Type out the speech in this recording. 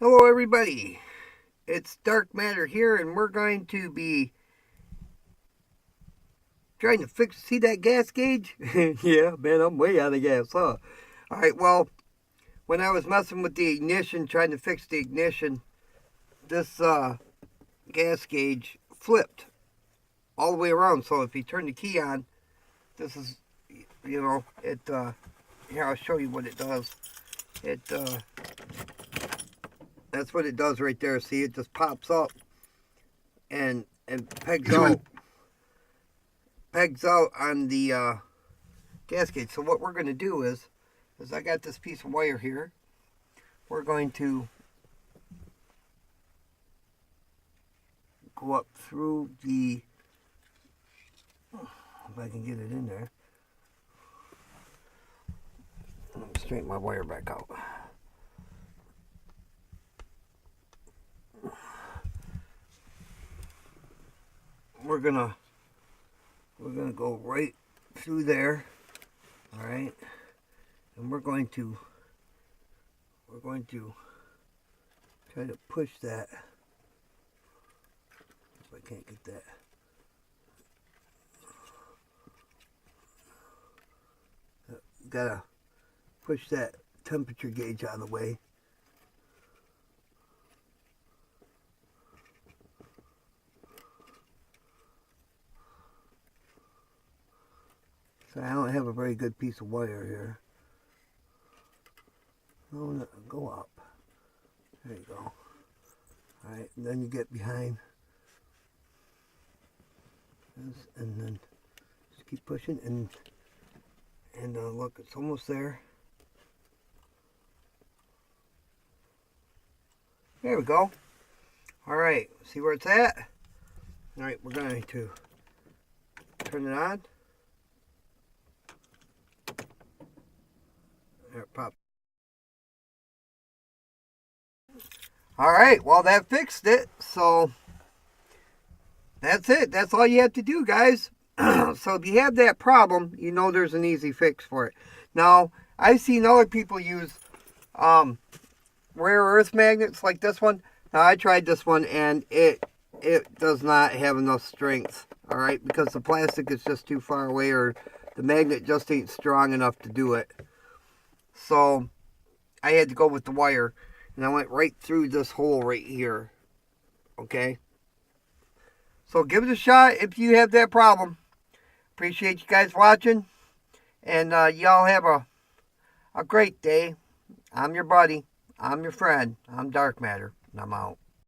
Hello everybody, it's Dark Matter here and we're going to be trying to see that gas gauge? Yeah, man, I'm way out of gas, huh? Alright, well, when I was messing with the ignition, trying to fix the ignition, this gas gauge flipped all the way around. So if you turn the key on, this is, here I'll show you what it does. That's what it does right there. See, it just pops up and pegs out on the gas gauge. So what we're going to do is I got this piece of wire here. We're going to go up through the, if I can get it in there. Let me straighten my wire back out. We're gonna go right through there. All right, and we're going to try to push that. If I can't get that. Gotta push that temperature gauge out of the way. So I don't have a very good piece of wire here. No, go up. There you go. Alright, and then you get behind this, and then just keep pushing, and look, it's almost there. There we go. Alright, see where it's at? Alright, we're going to turn it on. There it popped. Alright, well that fixed it. So that's it. That's all you have to do, guys. So if you have that problem, you know there's an easy fix for it. Now, I've seen other people use rare earth magnets like this one. Now, I tried this one and it does not have enough strength. Alright, because the plastic is just too far away, or the magnet just ain't strong enough to do it. So I had to go with the wire, and I went right through this hole right here. Okay, so give it a shot if you have that problem. Appreciate you guys watching, and y'all have a great day. I'm your buddy. I'm your friend. I'm Dark Matter, and I'm out.